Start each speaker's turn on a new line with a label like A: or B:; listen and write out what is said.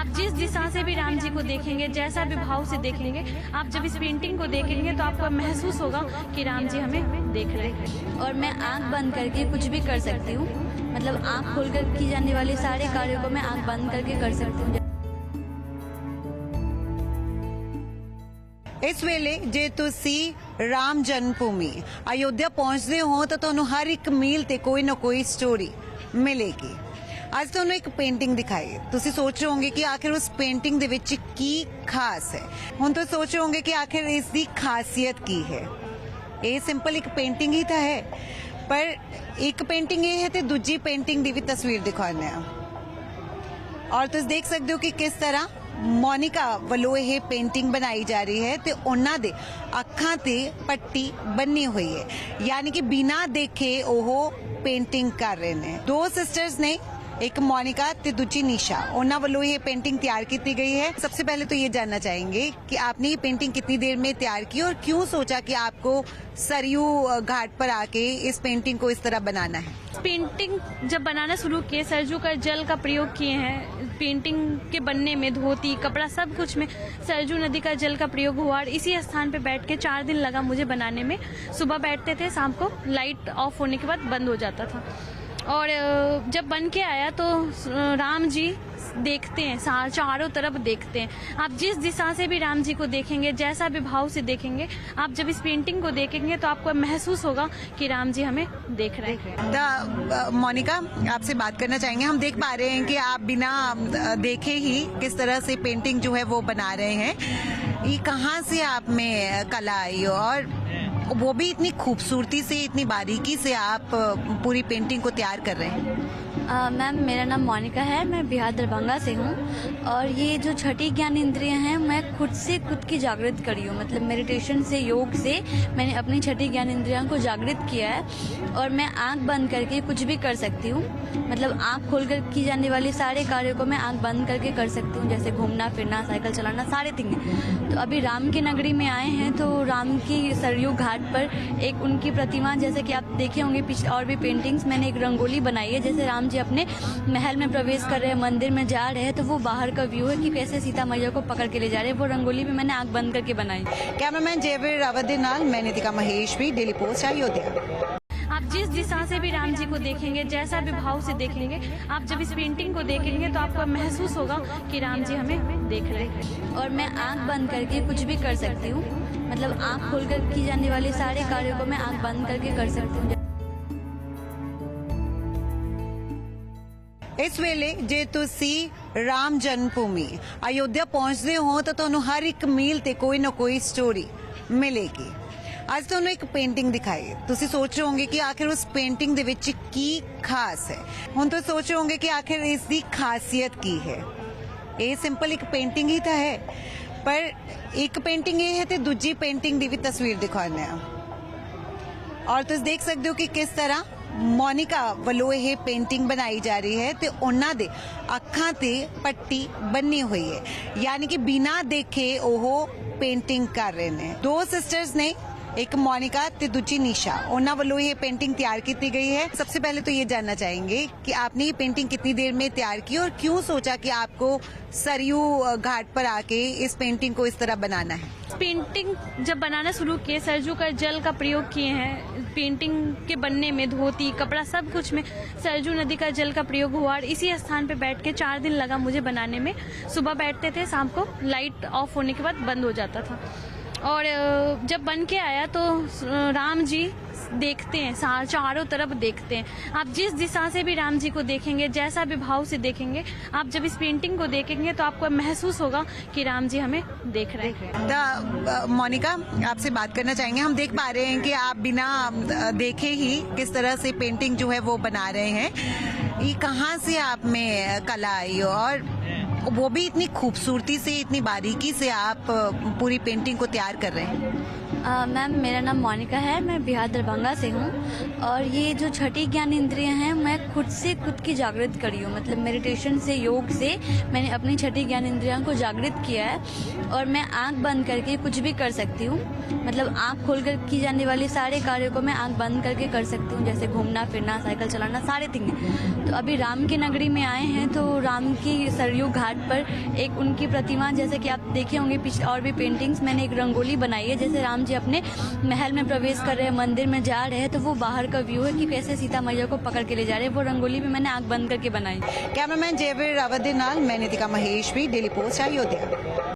A: आप जिस दिशा से भी राम जी को देखेंगे, जैसा भी भाव से देखेंगे, आप जब इस पेंटिंग को देखेंगे तो आपको महसूस होगा कि राम जी हमें देख रहे हैं।
B: और मैं आंख बंद करके कुछ भी कर सकती हूँ, मतलब आंख खोलकर की जाने वाले सारे कार्यों को मैं आंख बंद करके कर सकती हूँ।
C: ਇਸ ਵੇਲੇ ਜੇ ਤੁਸੀਂ ਰਾਮ ਜਨਮ ਭੂਮੀ ਅਯੋਧਿਆ ਪਹੁੰਚਦੇ ਹੋ ਤਾਂ ਤੁਹਾਨੂੰ ਹਰ ਇੱਕ ਮੀਲ ਤੇ ਕੋਈ ਨਾ ਕੋਈ ਸਟੋਰੀ ਮਿਲੇਗੀ। ਅੱਜ ਤੁਹਾਨੂੰ ਇੱਕ ਪੇਂਟਿੰਗ ਦਿਖਾਈ, ਤੁਸੀਂ ਸੋਚ ਰਹੇ ਹੋਵੋਗੇ ਕਿ ਆਖਿਰ ਉਸ ਪੇਂਟਿੰਗ ਦੇ ਵਿੱਚ ਕੀ ਖਾਸ ਹੈ। ਹੁਣ ਤੁਸੀਂ ਸੋਚ ਰਹੇ ਹੋਵੋਗੇ ਕਿ ਆਖਿਰ ਇਸ ਦੀ ਖਾਸੀਅਤ ਕੀ ਹੈ। ਇਹ ਸਿੰਪਲ ਇੱਕ ਪੇਂਟਿੰਗ ਹੀ ਤਾਂ ਹੈ, ਪਰ ਇੱਕ ਪੇਂਟਿੰਗ ਇਹ ਹੈ ਤੇ ਦੂਜੀ ਪੇਂਟਿੰਗ ਦੀ ਵੀ ਤਸਵੀਰ ਦਿਖਾਉਂਦੇ ਆ। ਔਰ ਤੁਸੀਂ ਦੇਖ ਸਕਦੇ ਹੋ ਕਿ ਕਿਸ ਤਰ੍ਹਾਂ ਮੋਨਿਕਾ ਵੱਲੋਂ ਇਹ ਪੇਂਟਿੰਗ ਬਣਾਈ ਜਾ ਰਹੀ ਹੈ ਤੇ ਉਹਨਾਂ ਦੇ ਅੱਖਾਂ ਤੇ ਪੱਟੀ ਬੰਨੀ ਹੋਈ ਹੈ, ਯਾਨੀ ਕਿ ਬਿਨਾਂ ਦੇਖੇ ਉਹ ਪੇਂਟਿੰਗ ਕਰ ਰਹੇ ਨੇ। ਦੋ ਸਿਸਟਰਸ ਨੇ, एक मोनिका ते दूजी निशा, उन्होंने वालों ये पेंटिंग तैयार की गई है। सबसे पहले तो ये जानना चाहेंगे कि आपने ये पेंटिंग कितनी देर में तैयार की और क्यों सोचा कि आपको सरयू घाट पर आके इस पेंटिंग को इस तरह बनाना है।
A: पेंटिंग जब बनाना शुरू किए, सरजू का जल का प्रयोग किए हैं पेंटिंग के बनने में, धोती कपड़ा सब कुछ में सरजू नदी का जल का प्रयोग हुआ। और इसी स्थान पे बैठ के 4 दिन लगा मुझे बनाने में। सुबह बैठते थे, शाम को लाइट ऑफ होने के बाद बंद हो जाता था। और जब बन के आया तो राम जी देखते हैं, चारों तरफ देखते हैं। आप जिस दिशा से भी राम जी को देखेंगे, जैसा भी भाव से देखेंगे, आप जब इस पेंटिंग को देखेंगे तो आपको महसूस होगा कि राम जी हमें देख रहे हैं।
C: मोनिका, आपसे बात करना चाहेंगे। हम देख पा रहे हैं कि आप बिना देखे ही किस तरह से पेंटिंग जो है वो बना रहे हैं। ये कहाँ से आप में कला आई और वो भी इतनी खूबसूरती से, इतनी बारीकी से आप पूरी पेंटिंग को तैयार कर रहे हैं?
B: मैम, मेरा नाम मोनिका है, मैं बिहार दरभंगा से हूँ। और ये जो छठी ज्ञान इंद्रियाँ हैं, मैं खुद की जागृत करी हूँ। मतलब मेडिटेशन से, योग से मैंने अपनी छठी ज्ञान इंद्रियाँ को जागृत किया है। और मैं आंख बंद करके कुछ भी कर सकती हूँ, मतलब आंख खोलकर की जाने वाले सारे कार्यों को मैं आंख बंद करके कर सकती हूँ, जैसे घूमना फिरना, साइकिल चलाना, सारे थिंग। तो अभी राम की नगरी में आए हैं, तो राम की सरयू घाट पर एक उनकी प्रतिमा, जैसे कि आप देखे होंगे पीछे और भी पेंटिंग्स, मैंने एक रंगोली बनाई है। जैसे राम जी अपने महल में प्रवेश कर रहे हैं, मंदिर में जा रहे हैं, तो वो बाहर का व्यू है कि कैसे सीता मैया को पकड़ के ले जा रहे हैं। वो रंगोली भी मैंने आंख बंद करके बनाई।
C: कैमरामैन जयवीर रावत के नाल मैं नितिका महेश भी, डेली पोस्ट अयोध्या।
A: आप जिस दिशा से भी राम जी को देखेंगे, जैसा भी भाव से देखेंगे, आप जब इस पेंटिंग को देखेंगे तो आपको महसूस होगा कि राम जी हमें देख रहे हैं।
B: और मैं आंख बंद करके कुछ भी कर सकती हूँ, मतलब आंख खोलकर की जाने वाले सारे कार्यों को मैं आंख बंद करके कर सकती हूँ।
C: ਇਸ ਵੇਲੇ ਜੇ ਤੁਸੀਂ ਰਾਮ ਜਨਮ ਭੂਮੀ ਅਯੋਧਿਆ ਪਹੁੰਚਦੇ ਹੋ ਤਾਂ ਤੁਹਾਨੂੰ ਹਰ ਇੱਕ ਮੀਲ ਤੇ ਕੋਈ ਨਾ ਕੋਈ ਸਟੋਰੀ ਮਿਲੇਗੀ। ਅੱਜ ਤੁਹਾਨੂੰ ਇੱਕ ਪੇਂਟਿੰਗ ਦਿਖਾਈ, ਤੁਸੀਂ ਸੋਚ ਰਹੇ ਹੋਵੋਗੇ ਕਿ ਆਖਿਰ ਉਸ ਪੇਂਟਿੰਗ ਦੇ ਵਿੱਚ ਕੀ ਖਾਸ ਹੈ। ਹੁਣ ਤੁਸੀਂ ਸੋਚ ਰਹੇ ਹੋਵੋਗੇ ਕਿ ਆਖਿਰ ਇਸ ਦੀ ਖਾਸੀਅਤ ਕੀ ਹੈ। ਇਹ ਸਿੰਪਲ ਇੱਕ ਪੇਂਟਿੰਗ ਹੀ ਤਾਂ ਹੈ, ਪਰ ਇੱਕ ਪੇਂਟਿੰਗ ਇਹ ਹੈ ਤੇ ਦੂਜੀ ਪੇਂਟਿੰਗ ਦੀ ਵੀ ਤਸਵੀਰ ਦਿਖਾਉਂਦੇ ਆ। ਔਰ ਤੁਸੀਂ ਦੇਖ ਸਕਦੇ ਹੋ ਕਿ ਕਿਸ ਤਰ੍ਹਾਂ ਮੋਨਿਕਾ ਵੱਲੋਂ ਇਹ ਪੇਂਟਿੰਗ ਬਣਾਈ ਜਾ ਰਹੀ ਹੈ ਤੇ ਉਹਨਾਂ ਦੇ ਅੱਖਾਂ ਤੇ ਪੱਟੀ ਬੰਨੀ ਹੋਈ ਹੈ, ਯਾਨੀ ਕਿ ਬਿਨਾਂ ਦੇਖੇ ਉਹ ਪੇਂਟਿੰਗ ਕਰ ਰਹੇ ਨੇ। ਦੋ ਸਿਸਟਰਸ ਨੇ, एक मोनिका ते दूजी निशा, उन्होंने वालों ये पेंटिंग तैयार की गई है। सबसे पहले तो ये जानना चाहेंगे कि आपने ये पेंटिंग कितनी देर में तैयार की और क्यों सोचा कि आपको सरयू घाट पर आके इस पेंटिंग को इस तरह बनाना है।
A: पेंटिंग जब बनाना शुरू किए, सरजू का जल का प्रयोग किए हैं पेंटिंग के बनने में, धोती कपड़ा सब कुछ में सरजू नदी का जल का प्रयोग हुआ। और इसी स्थान पे बैठ के 4 दिन लगा मुझे बनाने में। सुबह बैठते थे, शाम को लाइट ऑफ होने के बाद बंद हो जाता था। और जब बन के आया तो राम जी देखते हैं, चारों तरफ देखते हैं। आप जिस दिशा से भी राम जी को देखेंगे, जैसा भी भाव से देखेंगे, आप जब इस पेंटिंग को देखेंगे तो आपको महसूस होगा कि राम जी हमें देख रहे हैं।
C: मोनिका, आपसे बात करना चाहेंगे। हम देख पा रहे हैं कि आप बिना देखे ही किस तरह से पेंटिंग जो है वो बना रहे हैं। ये कहाँ से आप में कला आई और वो भी इतनी खूबसूरती से, इतनी बारीकी से आप पूरी पेंटिंग को तैयार कर रहे हैं?
B: मैम मेरा नाम मोनिका है, मैं बिहार दरभंगा से हूँ। और ये जो छठी ज्ञान इंद्रियाँ हैं, मैं खुद से खुद की जागृत करी हूँ। मतलब मेडिटेशन से, योग से मैंने अपनी छठी ज्ञान इंद्रियाँ को जागृत किया है। और मैं आंख बंद करके कुछ भी कर सकती हूँ। मतलब आंख खोलकर की जाने वाली सारे कार्यों को मैं आंख बंद करके कर सकती हूँ, जैसे घूमना फिरना, साइकिल चलाना, सारे थिंग। तो अभी राम की नगरी में आए हैं, तो राम की सरयू घाट पर एक उनकी प्रतिमा, जैसे कि आप देखे होंगे पिछले और भी पेंटिंग्स, मैंने एक रंगोली बनाई है। जैसे राम जी अपने महल में प्रवेश कर रहे हैं, मंदिर में जा रहे हैं, तो वो बाहर का व्यू है कि कैसे सीता मैया को पकड़ के ले जा रहे हैं। वो रंगोली भी मैंने आंख बंद करके बनाई।
C: कैमरामैन जयवीर रावत दे नाल मैं नितिका महेश भी, डेली पोस्ट अयोध्या।